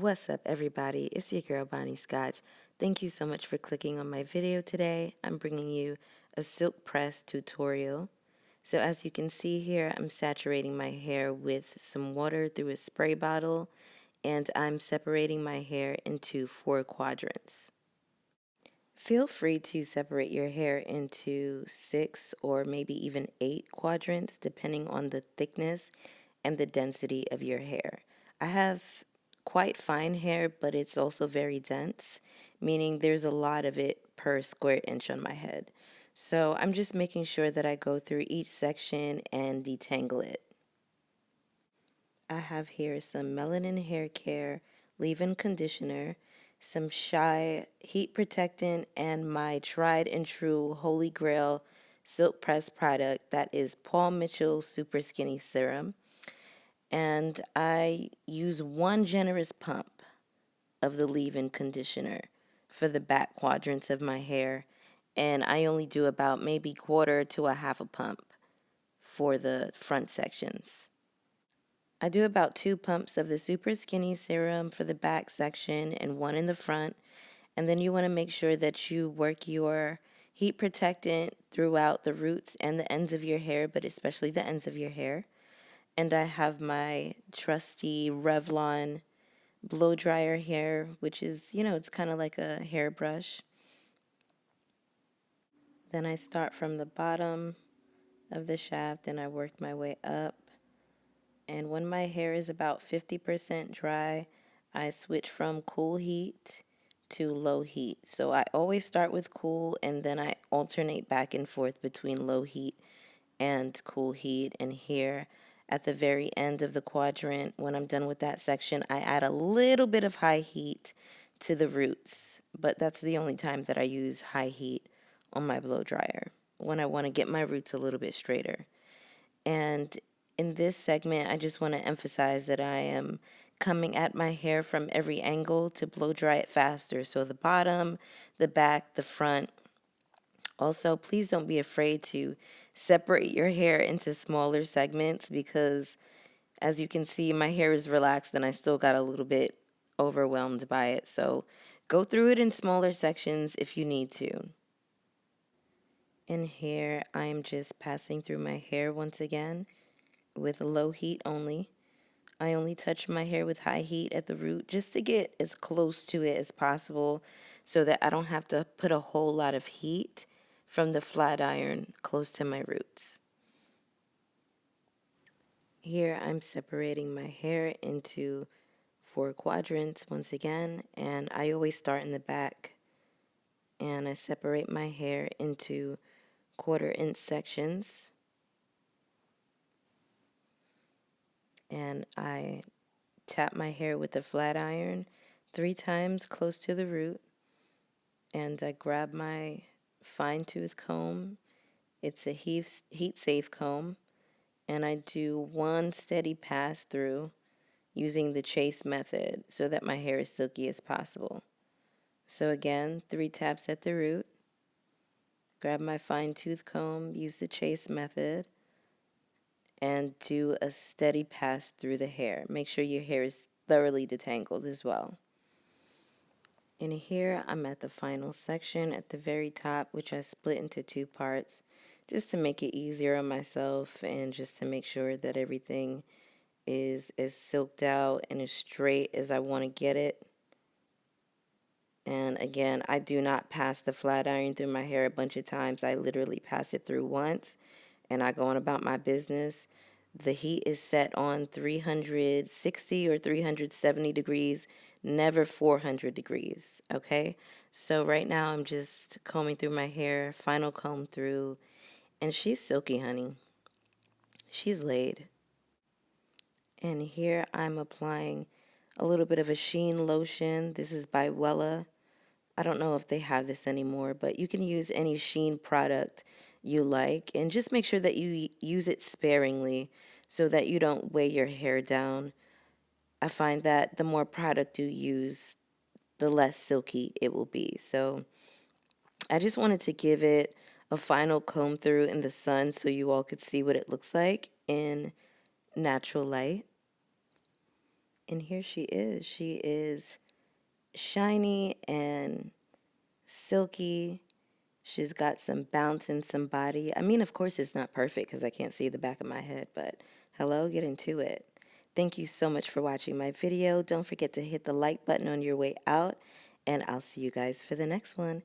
What's up, everybody? It's your girl, Bonnie Scotch. Thank you so much for clicking on my video today. I'm bringing you a silk press tutorial. So as you can see here, I'm saturating my hair with some water through a spray bottle, and I'm separating my hair into 4 quadrants. Feel free to separate your hair into 6 or maybe even 8 quadrants, depending on the thickness and the density of your hair. I have quite fine hair, but it's also very dense, meaning there's a lot of it per square inch on my head. So I'm just making sure that I go through each section and detangle it. I have here some Melanin hair care, leave-in conditioner, some Shy heat protectant, and my tried and true holy grail silk press product, that is Paul Mitchell's Super Skinny Serum. And I use 1 generous pump of the leave-in conditioner for the back quadrants of my hair, and I only do about maybe quarter to a half a pump for the front sections. I do about 2 pumps of the Super Skinny Serum for the back section and 1 in the front, and then you want to make sure that you work your heat protectant throughout the roots and the ends of your hair, but especially the ends of your hair. And I have my trusty Revlon Blowdryer here, which is, it's kind of like a hairbrush. Then I start from the bottom of the shaft and I work my way up. And when my hair is about 50% dry, I switch from cool heat to low heat. So I always start with cool and then I alternate back and forth between low heat and cool heat. And here at the very end of the quadrant, when I'm done with that section, I add a little bit of high heat to the roots. But that's the only time that I use high heat on my blow dryer, when I want to get my roots a little bit straighter. And in this segment, I just want to emphasize that I am coming at my hair from every angle to blow dry it faster. So the bottom, the back, the front. Also, please don't be afraid to separate your hair into smaller segments because, as you can see, my hair is relaxed and I still got a little bit overwhelmed by it. So go through it in smaller sections if you need to. In here, I am just passing through my hair once again with low heat only. I only touch my hair with high heat at the root just to get as close to it as possible so that I don't have to put a whole lot of heat from the flat iron close to my roots. Here I'm separating my hair into 4 quadrants once again, and I always start in the back and I separate my hair into 1/4 inch sections. And I tap my hair with a flat iron 3 times close to the root, and I grab my fine tooth comb. It's a heat safe comb, and I do 1 steady pass through using the chase method so that my hair is silky as possible. So again, 3 taps at the root, grab my fine tooth comb, use the chase method, and do a steady pass through the hair. Make sure your hair is thoroughly detangled as well. And here I'm at the final section at the very top, which I split into 2 parts just to make it easier on myself and just to make sure that everything is as silked out and as straight as I want to get it. And again, I do not pass the flat iron through my hair a bunch of times. I literally pass it through once and I go on about my business. The heat is set on 360 or 370 degrees, never 400 degrees, okay? So right now I'm just combing through my hair, final comb through, and she's silky, honey. She's laid. And here I'm applying a little bit of a sheen lotion. This is by Wella. I don't know if they have this anymore, but you can use any sheen product you like, and just make sure that you use it sparingly so that you don't weigh your hair down. I find that the more product you use, the less silky it will be. So I just wanted to give it a final comb through in the sun so you all could see what it looks like in natural light. And here she is. She is shiny and silky. She's got some bounce and some body. I mean, of course, it's not perfect because I can't see the back of my head, but hello, get into it. Thank you so much for watching my video. Don't forget to hit the like button on your way out, and I'll see you guys for the next one.